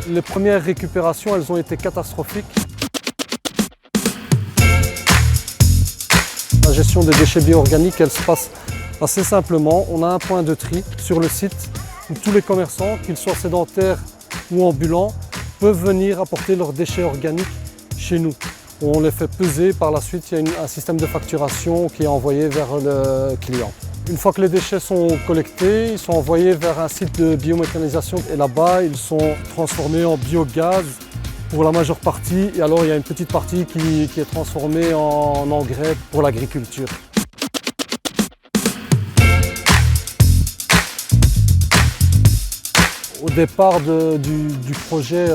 Les premières récupérations, elles ont été catastrophiques. La gestion des déchets bio-organiques, elle se passe assez simplement. On a un point de tri sur le site où tous les commerçants, qu'ils soient sédentaires ou ambulants, peuvent venir apporter leurs déchets organiques chez nous. On les fait peser, par la suite il y a un système de facturation qui est envoyé vers le client. Une fois que les déchets sont collectés, ils sont envoyés vers un site de biométhanisation et là-bas ils sont transformés en biogaz pour la majeure partie, et alors il y a une petite partie qui est transformée en engrais pour l'agriculture. Au départ du projet,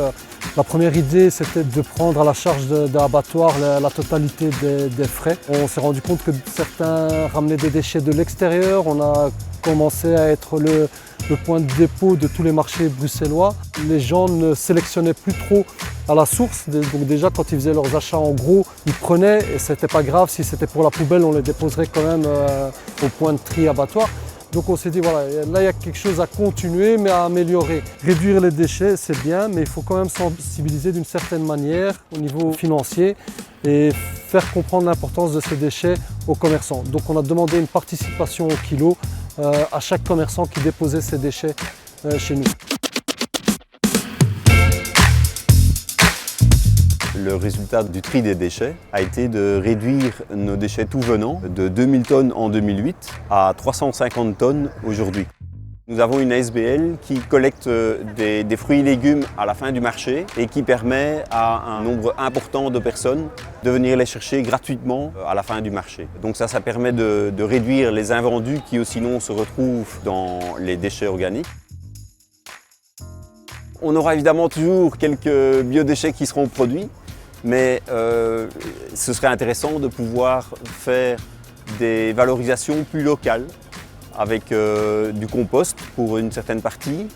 la première idée c'était de prendre à la charge d'un abattoir la totalité des frais. On s'est rendu compte que certains ramenaient des déchets de l'extérieur. On a commencé à être le point de dépôt de tous les marchés bruxellois. Les gens ne sélectionnaient plus trop à la source, donc déjà quand ils faisaient leurs achats en gros, ils prenaient et c'était pas grave, si c'était pour la poubelle, on les déposerait quand même au point de tri abattoir. Donc on s'est dit voilà, là il y a quelque chose à continuer mais à améliorer. Réduire les déchets c'est bien, mais il faut quand même sensibiliser d'une certaine manière au niveau financier et faire comprendre l'importance de ces déchets aux commerçants. Donc on a demandé une participation au kilo à chaque commerçant qui déposait ses déchets chez nous. Le résultat du tri des déchets a été de réduire nos déchets tout venant de 2000 tonnes en 2008 à 350 tonnes aujourd'hui. Nous avons une ASBL qui collecte des fruits et légumes à la fin du marché et qui permet à un nombre important de personnes de venir les chercher gratuitement à la fin du marché. Donc ça permet de réduire les invendus qui sinon se retrouvent dans les déchets organiques. On aura évidemment toujours quelques biodéchets qui seront produits, mais ce serait intéressant de pouvoir faire des valorisations plus locales avec du compost pour une certaine partie,